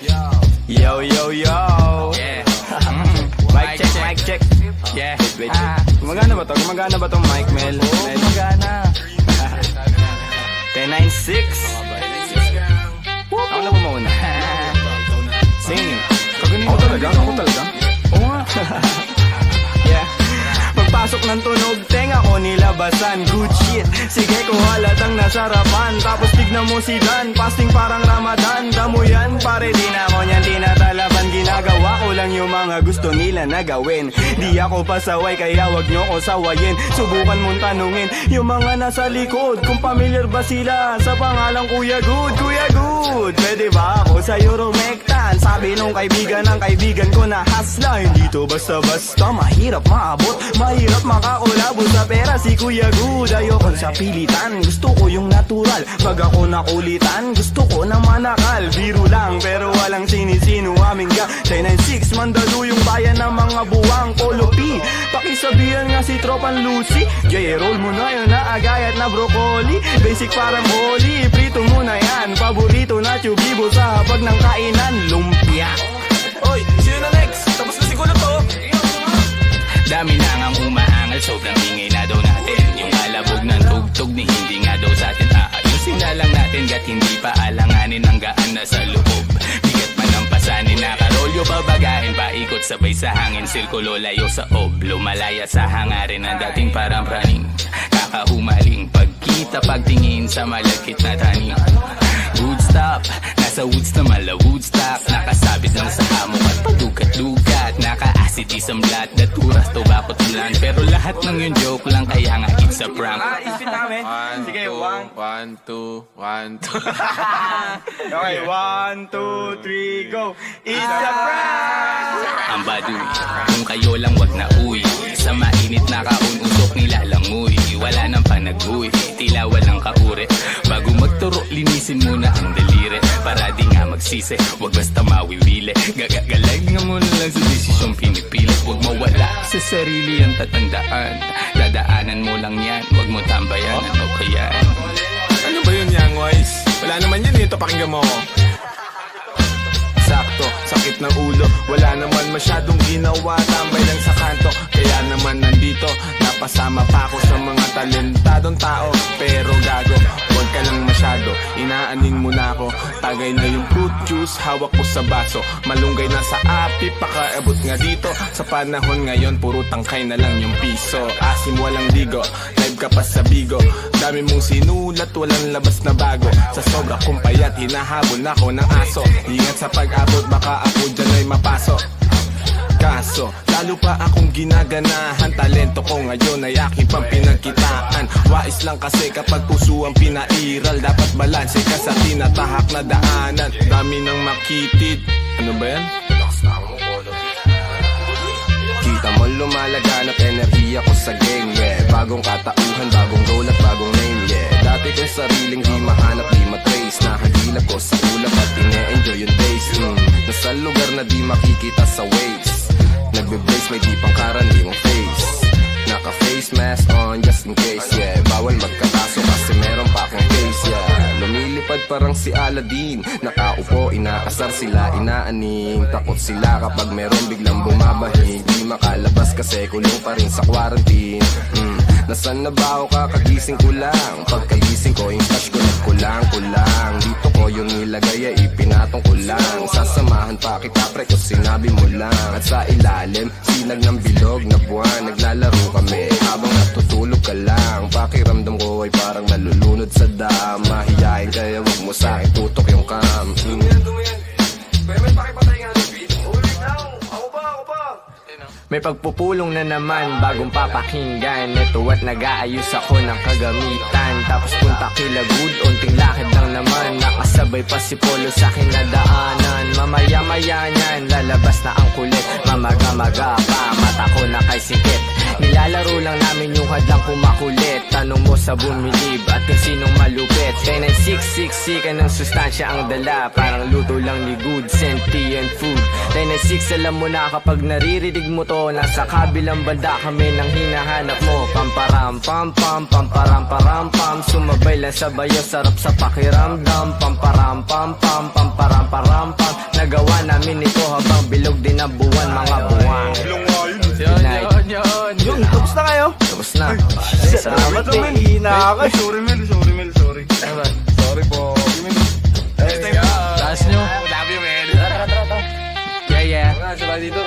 Yo, yo, yo. Yeah. Mic check, mic check. Yeah. Wait. Gumagana ba to? Gumagana ba tong mic, Mel? Oo, gumagana. 10-9-6. Ako na ba mauna? Sing. Ako talaga? Oo nga. Yeah. Pagpasok ng tunog, tenga ko nilabasan. Good shit, sige ko halatang nasarapan. Tapos tignan mo si Dan, fasting parang Ramadan. Damo yan, pare di na ako niyan tinatalaban. Ginagawa ko lang yung mga gusto nila na gawin. Di ako pasaway kaya wag nyo ko sawayin. Subukan mong tanungin yung mga nasa likod kung familiar ba sila sa pangalang Kuya Good. Kuya Good, pwede ba ako sa Euromectan? Sabi nung kaibigan ng kaibigan ko na hasla. Hindi to basta-basta, mahirap maabot, mahirap makakulabo sa pera si Kuya Good. Ayokon sa pilitan, gusto ko yung natural. Pag ako nakulitan, gusto ko na manakal. Biro lang pero walang sinisino aming gang. 10-9-6, mandalo yung bayan ng mga buwang Polo P. Pakisabihan nga si Tropan Lucy, J-roll mo na yun na agayat na broccoli. Basic parang holy, prito mo na yan. Paborito na chubibo sa hapag ng kainan, lumpia. Oy, sino na next? Tapos na siguro to. Dami na ngang umaangal, sobrang ingay na daw natin. Yung kalabog ng tugtog ni hindi nga daw sa atin aayusin na lang natin. Gat hindi pa alanganin ang gaan na sa loob. Bigat man ang pasanin, nakarolyo babagahin. Paikot sabay sa hangin, sirkulo layo sa oblo. Malaya sa hangarin ng dating parang praning. Kakahumaling pagkita pagtingin sa malagkit na taning. Good stop, nasa woods na mala Woodstock. Nakasabit lang sa hamok at padugat-dugat. Naka-acid isang blat, daturas to bakot bland. Pero lahat ng yun joke lang kaya nga it's a prank. Isipin namin. Sige, 1, 2, 1, 2. Okay, 1, 2, 3, go. It's a prank! Ang baduy, kung kayo lang wag na uwi. Sa mainit na kaun-usok nilalangoy. Wala nang panag-uwi, tila walang kaure. Bago magturo, linisin muna ang daliri. Para di nga magsisi, wag basta mawiwili. Gagagalag nga muna lang sa desisyong pinipili. Wag mawala sa sarili ang tatandaan. Dadaanan mo lang yan, wag mo tambayan. Ano ba yan? Ano ba yun, Young Wise? Wala naman yun dito, pakinggan mo. Sakto, sakit ng ulo, wala naman masyadong ginawa. Tambay lang sa kanto, kaya naman nandito. Napasama pa ako sa mga talentadong tao. Pero gago, huwag ka lang masyado. Inaanin mo na ako, tagay na yung fruit juice. Hawak ko sa baso, malunggay na sa api. Pakaabot nga dito, sa panahon ngayon puro tangkay na lang yung piso. Asim walang ligo, live ka pa sa bigo. Dami mong sinulat, walang labas na bago. Sa sobra kong payat, hinahabol ako ng aso. Ingat sa pag-abot, baka ako dyan ay mapasok. Kaso, lalo pa akong ginaganahan. Talento ko ngayon ay aking pang pinagkitaan. Wais lang kasi kapag puso ang pinairal. Dapat balanse ka sa tinatahak na daanan. Dami nang makitid. Ano ba yan? Kita mo lumalaganap enerhiya ko sa game, yeah. Bagong katauhan, bagong role at bagong name, yeah. Dati kong sariling di mahanap, di matrace. Nakagilap ko sa ulap at ine-enjoy yung days. Nasa lugar na di makikita sa waves. Nagbe-brace, may di pang karaniwang face. Naka-face mask on just in case, yeah. Bawal magkakaso kasi meron pa akong face, yeah. Lumilipad parang si Aladdin. Nakaupo, inaasar sila, inaaning. Takot sila kapag meron biglang bumabahig. Di makalabas kasi kulong pa rin sa quarantine. Nasaan na ba ako kakagising ko lang? Pagkagising ko, yung stash ko nagkulang-kulang. Dito ko yung nilagay ay ipinatong ko lang. Sasamahan pa kita pre kung sinabi mo lang. At sa ilalim, sinag ng bilog na buwan. Naglalaro kami habang natutulog ka lang. Pakiramdam ko ay parang nalulunod sa dam. Mahiyain kaya wag mo sa akin tutok yung cam. May pakipatay nga ng beat. Ulit now. Ako ba? May pagpupulong na naman, bagong papakinggan. Ito at nag-aayos ako ng kagamitan. Tapos punta kila Good, unting lakad lang naman. Nakasabay pa si Polo sa kinadaanan. Mamaya-maya niyan, lalabas na ang kulit. Mamaga-maga pa, mata ko na kay sikit. Nilalaro lang namin yung hadlang kumakulit. Tanong mo sa bumilib at kung sinong malupit. 10-9-6-6 ka ng sustansya ang dala. Parang luto lang ni Good, sentient food. 10-9-6 alam mo na kapag naririnig mo to. Nasa kabilang banda kami nang hinahanap mo. Pamparam-pam-pam, pamparam-param-pam. Sumabay lang sa bayo, sarap sa pakiramdam. Pamparam-pam-pam, pamparam-param-pam. namin ito habang bilog din ang buwan, mga buwan. Yun. Yung, tapos na kayo? Tapos na. Salamat, may ina ako. Sorry, sorry. Sorry po. Last nyo. Love you, man. Yeah. Sabay dito.